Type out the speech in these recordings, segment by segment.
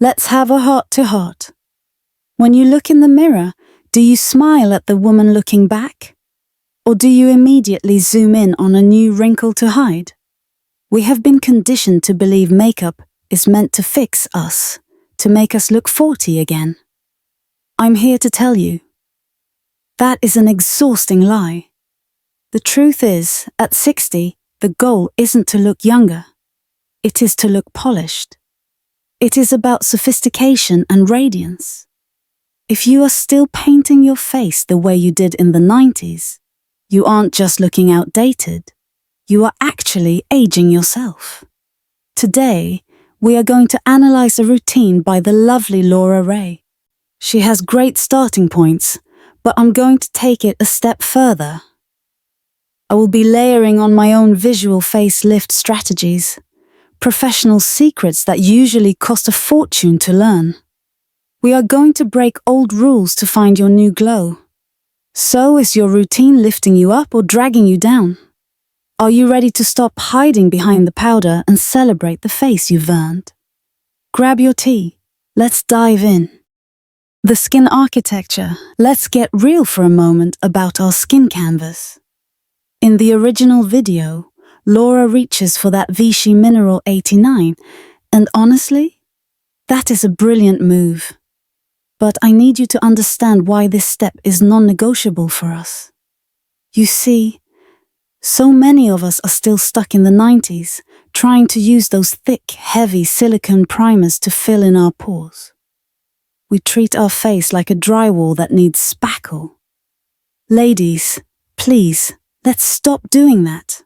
Let's have a heart-to-heart. When you look in the mirror, do you smile at the woman looking back? Or do you immediately zoom in on a new wrinkle to hide? We have been conditioned to believe makeup is meant to fix us, to make us look 40 again. I'm here to tell you, that is an exhausting lie. The truth is, at 60, the goal isn't to look younger. It is to look polished. It is about sophistication and radiance. If you are still painting your face the way you did in the 90s, you aren't just looking outdated. You are actually aging yourself. Today, we are going to analyze a routine by the lovely Laura Ray. She has great starting points, but I'm going to take it a step further. I will be layering on my own visual facelift strategies, professional secrets that usually cost a fortune to learn. We are going to break old rules to find your new glow. So, is your routine lifting you up or dragging you down? Are you ready to stop hiding behind the powder and celebrate the face you've earned? Grab your tea. Let's dive in. The skin architecture. Let's get real for a moment about our skin canvas. In the original video, Laura reaches for that Vichy Mineral 89, and honestly, that is a brilliant move. But I need you to understand why this step is non-negotiable for us. You see, so many of us are still stuck in the 90s, trying to use those thick, heavy silicone primers to fill in our pores. We treat our face like a drywall that needs spackle. Ladies, please, let's stop doing that.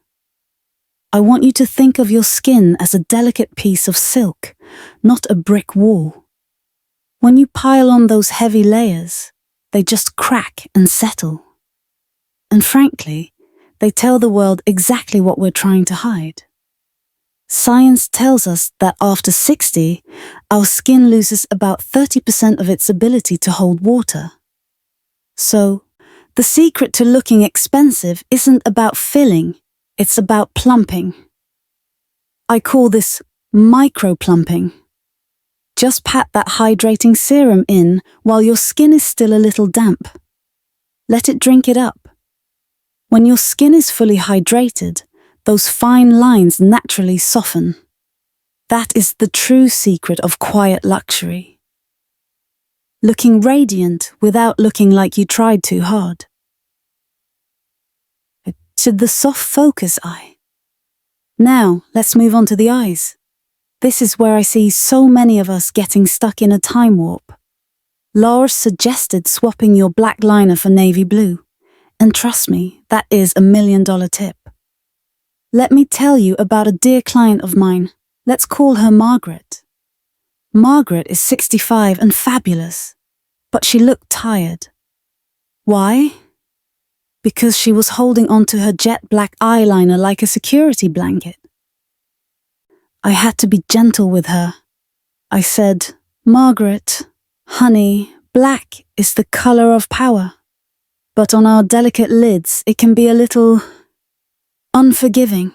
I want you to think of your skin as a delicate piece of silk, not a brick wall. When you pile on those heavy layers, they just crack and settle. And frankly, they tell the world exactly what we're trying to hide. Science tells us that after 60, our skin loses about 30% of its ability to hold water. So, the secret to looking expensive isn't about filling, it's about plumping. I call this micro-plumping. Just pat that hydrating serum in while your skin is still a little damp. Let it drink it up. When your skin is fully hydrated, those fine lines naturally soften. That is the true secret of quiet luxury. Looking radiant without looking like you tried too hard. To the soft focus eye. Now, let's move on to the eyes. This is where I see so many of us getting stuck in a time warp. Laura suggested swapping your black liner for navy blue. And trust me, that is $1 million tip. Let me tell you about a dear client of mine. Let's call her Margaret. Margaret is 65 and fabulous, but she looked tired. Why? Because she was holding onto her jet black eyeliner like a security blanket. I had to be gentle with her. I said, Margaret, honey, black is the color of power. But on our delicate lids, it can be a little unforgiving.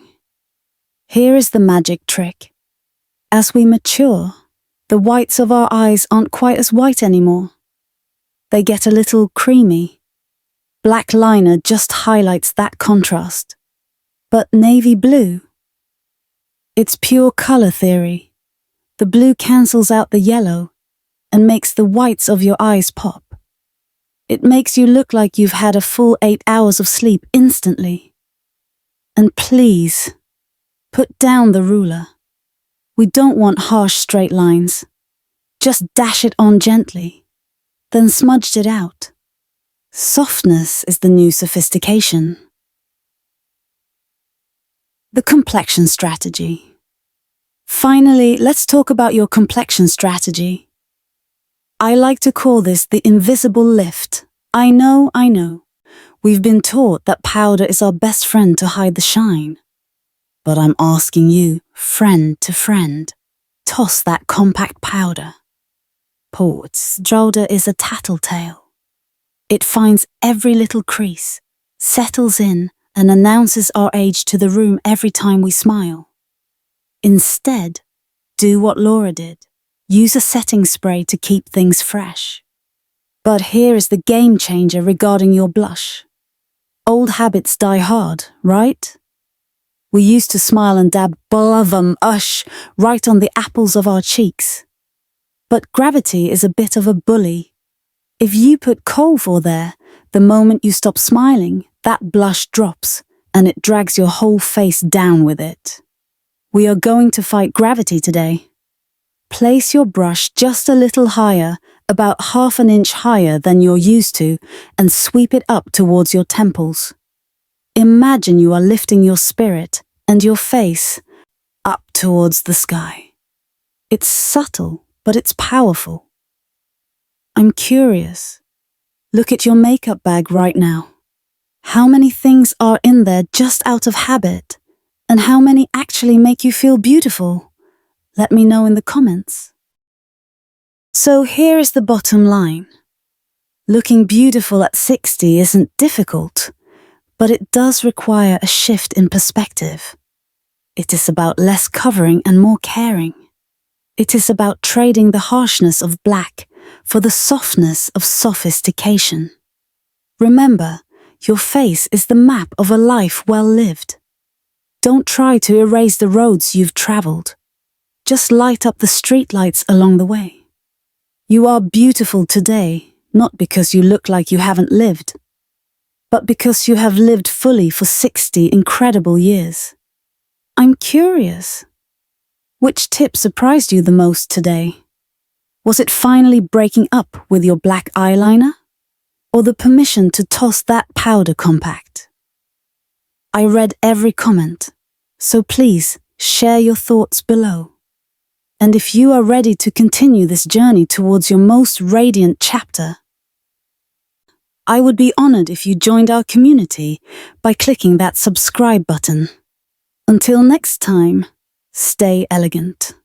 Here is the magic trick. As we mature, the whites of our eyes aren't quite as white anymore. They get a little creamy. Black liner just highlights that contrast. But navy blue? It's pure color theory. The blue cancels out the yellow and makes the whites of your eyes pop. It makes you look like you've had a full 8 hours of sleep instantly. And please, put down the ruler. We don't want harsh straight lines. Just dash it on gently, then smudged it out. Softness is the new sophistication. The complexion strategy. Finally, let's talk about your complexion strategy. I like to call this the invisible lift. I know. We've been taught that powder is our best friend to hide the shine. But I'm asking you, friend to friend, toss that compact powder. Portsdrolder is a tattletale. It finds every little crease, settles in, and announces our age to the room every time we smile. Instead, do what Laura did. Use a setting spray to keep things fresh. But here is the game changer regarding your blush. Old habits die hard, right? We used to smile and dab right on the apples of our cheeks. But gravity is a bit of a bully. If you put coal there, the moment you stop smiling, that blush drops and it drags your whole face down with it. We are going to fight gravity today. Place your brush just a little higher, about half an inch higher than you're used to, and sweep it up towards your temples. Imagine you are lifting your spirit and your face up towards the sky. It's subtle, but it's powerful. I'm curious. Look at your makeup bag right now. How many things are in there just out of habit? And how many actually make you feel beautiful? Let me know in the comments. So here is the bottom line. Looking beautiful at 60 isn't difficult, but it does require a shift in perspective. It is about less covering and more caring. It is about trading the harshness of black for the softness of sophistication. Remember, your face is the map of a life well lived. Don't try to erase the roads you've traveled. Just light up the streetlights along the way. You are beautiful today, not because you look like you haven't lived, but because you have lived fully for 60 incredible years. I'm curious. Which tip surprised you the most today? Was it finally breaking up with your black eyeliner? Or the permission to toss that powder compact? I read every comment, so please share your thoughts below. And if you are ready to continue this journey towards your most radiant chapter, I would be honored if you joined our community by clicking that subscribe button. Until next time, stay elegant.